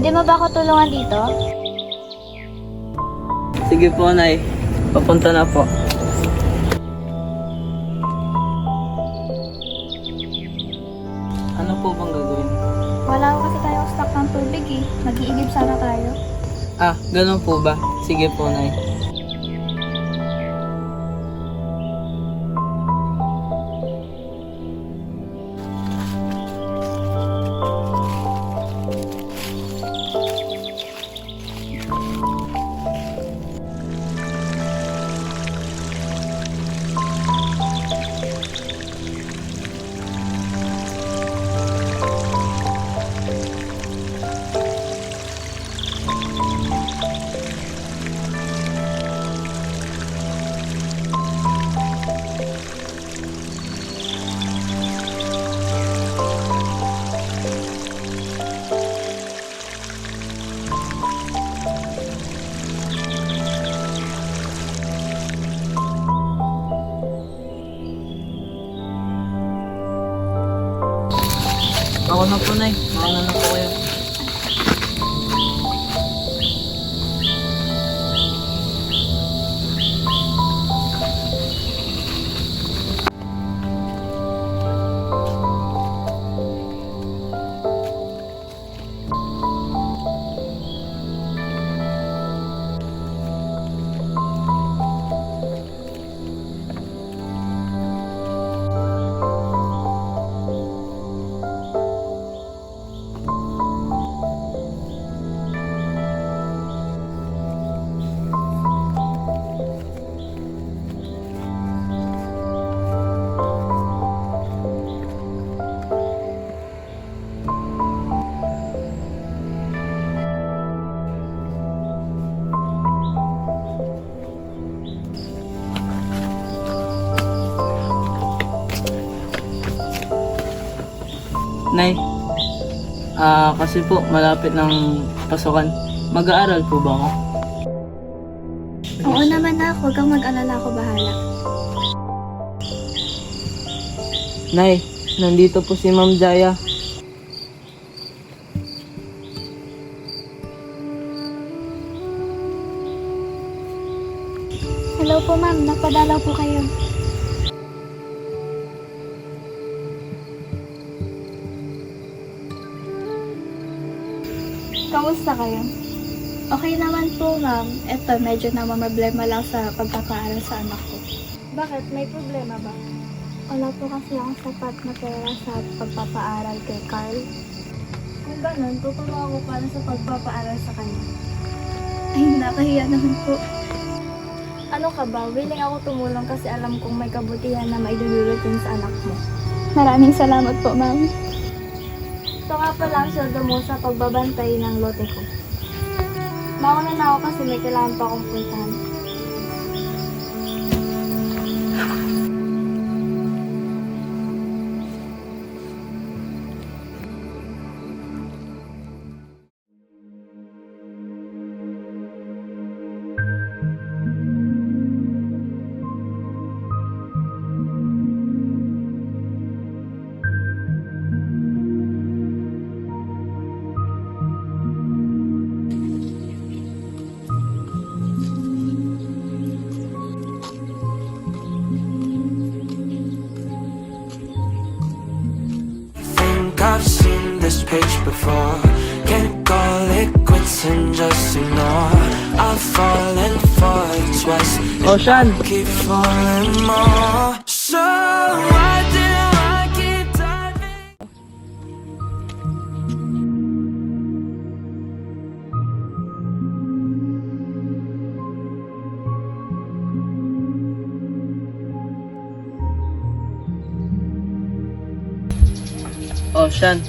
Pwede mo ba ako tulungan dito? Sige po, Nay. Papunta na po. Ano po bang gagawin? Wala ko kasi tayong stock ng tubig eh. Mag-iigib sana tayo. Ah, ganun po ba? Sige po, Nay. Ako na po, Nay. Mauna na po kayo. Nay, kasi po malapit ng pasukan. Mag-aaral po ba ako? Oo naman na, huwag kang mag-alala, ako bahala. Nay, nandito po si Ma'am Jaya. Hello po ma'am, napadalaw po kayo. Kamusta kayo? Okay naman po ma'am. Eto, medyo namamroblema lang sa pagpapaaral sa anak ko. Bakit? May problema ba? Wala po kasi akong sapat na pera sa pagpapaaral kay Carl. Kung ganun, tutulungan ko para sa pagpapaaral sa kanya. Ay, nakahiya naman po. Ano ka ba? Willing ako tumulong kasi alam kong may kabutihan na maidudulot yun sa anak mo. Maraming salamat po, ma'am. Ito nga pala ang sweldo mo sa pagbabantay ng lote ko. Mauna na ako kasi may kailangan pa akong puntahan. I've seen this page before. Can't call it quits and just ignore. I've fallen for it twice. Oh, Sean! Keep falling more. So why do I keep diving? Oh, Sean.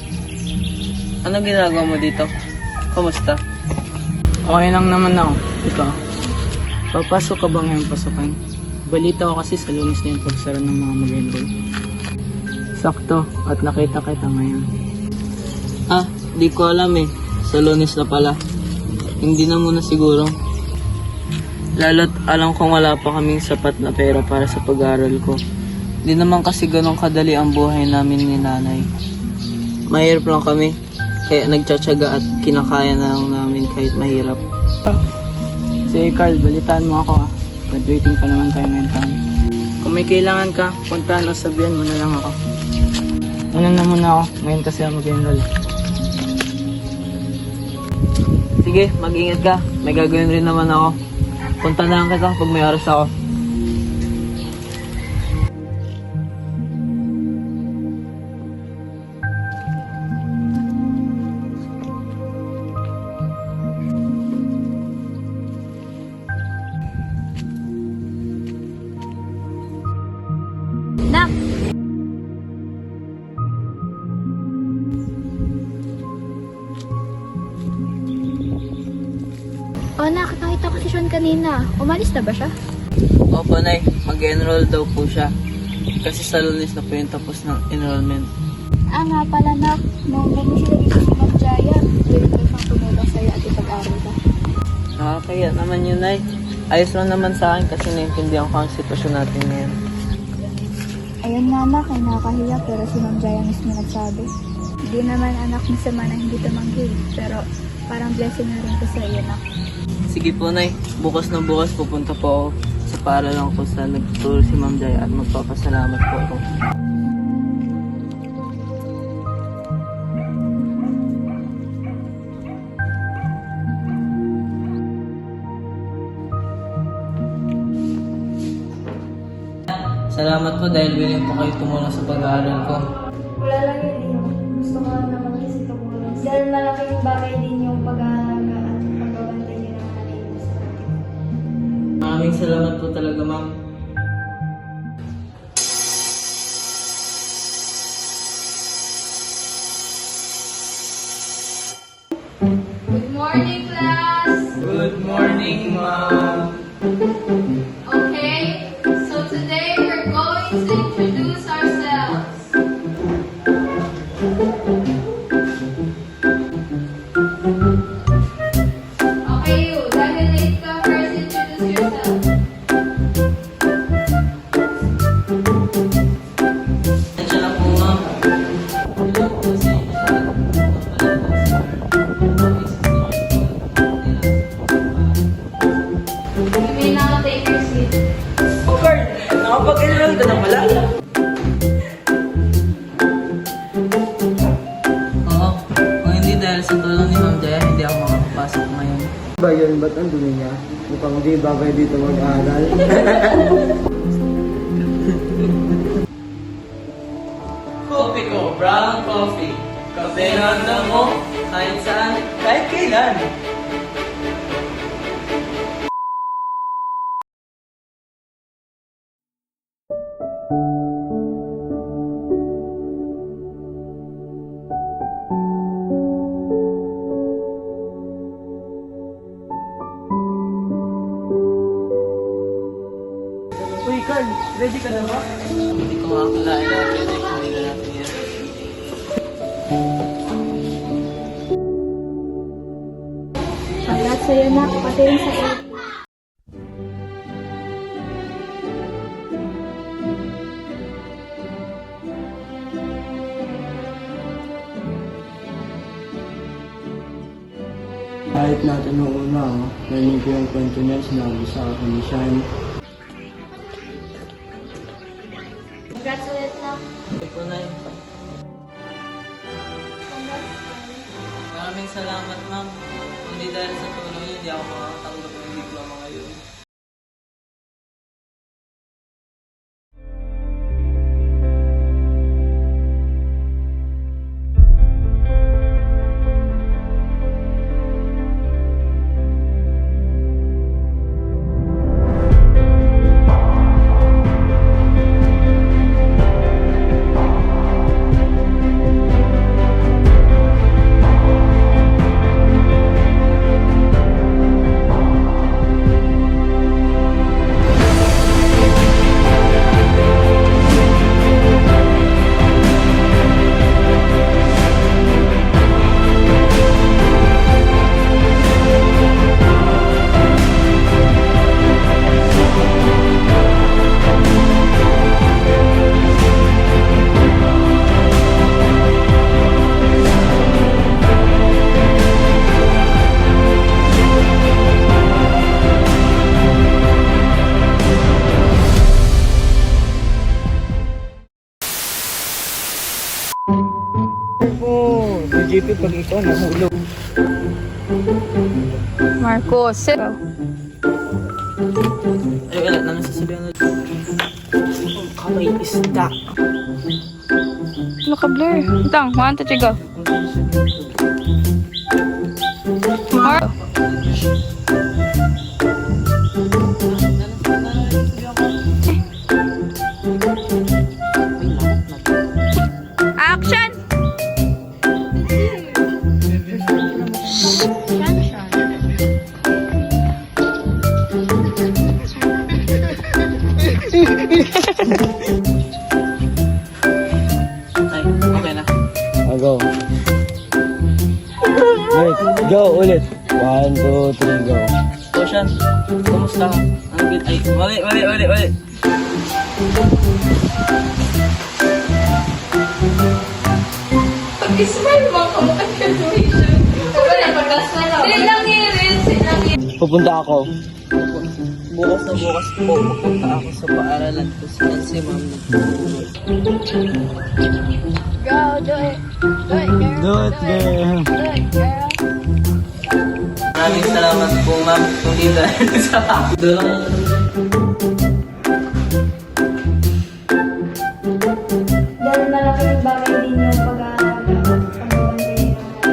Ano ginagawa mo dito? Kamusta? Okay lang naman ako. Ikaw, papasok ka ba ngayong pasukan? Balita ko kasi sa Lunes na yung pagsara ng mga mag-enroll. Sakto, at nakita kita ngayon. Ah, di ko alam eh. Sa Lunes na pala. Hindi na muna siguro. Lalo't alam kong wala pa kaming sapat na pera para sa pag-aaral ko. Di naman kasi ganun kadali ang buhay namin ni nanay. Mahirap lang kami. Kaya nagtsatsaga at kinakaya na lang namin kahit mahirap. Si Carl, balitaan mo ako ah. Graduating pa naman tayo ngayon taon. Kung may kailangan ka, puntahan o sabihan mo na lang ako. Una na muna ako, ngayon kasi ako mag-enroll. Sige, mag-ingat ka. May gagawin rin naman ako. Punta na lang kita pag may oras ako. Nak! Oh, nak, nakita ko si Sean kanina. Umalis na ba siya? Opo, Nay. Mag-enroll daw po siya. Kasi sa Lunes na po yung tapos ng enrollment. Ah, nga pala, nak. Nung bumisita dito si Ma'am Jaya, willing ko siyang tumulong sa'yo at ipag-aral ka. Nakakaya naman yun, Nay. Ayos lang naman sa akin kasi naintindihan ko ang sitwasyon natin ngayon. Ayun nga, nak, ay nakakahiya pero si Ma'am Jaya mismo nagsabi. Hindi naman anak masama na hindi tumanggi, pero parang blessing na rin ko sa iyo, nak. Sige po, Nay. Bukas na bukas pupunta po ako sa paaralan ko sa nagtuturo si Ma'am Jaya at magpapasalamat po ako. Salamat po dahil willing po kayo tumulong sa pag-aaral ko. Wala lang yun din. Gusto ko lang naman kasi tumulong. Dahil malaking bagay din yung pag-aalaga at pagbabantay niyo ng nanay mo sa akin. Maraming salamat po talaga, Ma'am. Good morning, class! Good morning, Ma'am. Okay, so today we're going to introduce ourselves. Okay, you, dahil late ka, first introduce yourself. Nandiyan na po, Ma'am. Hello po sa inyo. You may now take your seat. Oh, Carl! Nakapag-enroll ka na pala? Oo. Kung hindi dahil sa tulong ni Ma'am Jaya, hindi ako makapasok ngayon. Ba yun? Ba't ang dumi niya? Mukhang di bagay dito mag-aaral. Coffee ko, brown coffee. Kape na mo, kahit saan, kahit kailan. Uy, Carl, ready ka na ba? Hindi ko makakalain na pwede hindi na natin yan. Congrats sa'yo, nak. Pati rin sa iyo. Kahit natin nung una, narinig ko yung kwento niya, sinabi sa akin ni Sean. Congrats ulit na. Hindi po na yun. Maraming salamat, Ma'am. Hindi dahil sa tulong niyo, hindi ako makakatanggap ng diploma ngayon. Siyempre pag ikaw nahulog. Marcos. Ay, wala naman sasabihan na. Kamay isda. Ano ka, Blair? Itang, 1, 2, 3, go. Mar Action! Ay, okay na. Go. Wait, go ulit. 1, 2, 3, go. Ocean, kumusta ka? Ang good. Ay, mali. Pag-smile mo ako, mag-graduation. Wala, pag-smile ako. Silang yun. Pupunta ako. Bukas na bukas po, pupunta ako sa paaralan ko si ma'am. Go, do it. Do it, girl. Do it, girl. Do it, girl. Maraming salamat po ma'am kung hindi dahil sa doon. Dahil malaking bagay din yung pag-aalaga at pagbabantay ng anak.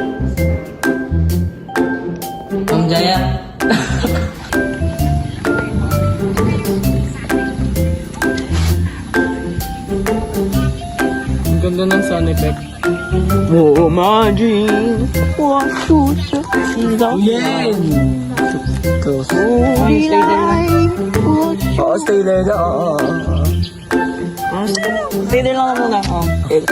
Ma'am Jaya. Ang ganda ng sound effect. Oh, imagine. What to see the Yan! Close. Ay, stay there lang. Oh, stay there. Stay there lang muna. Oh, okay.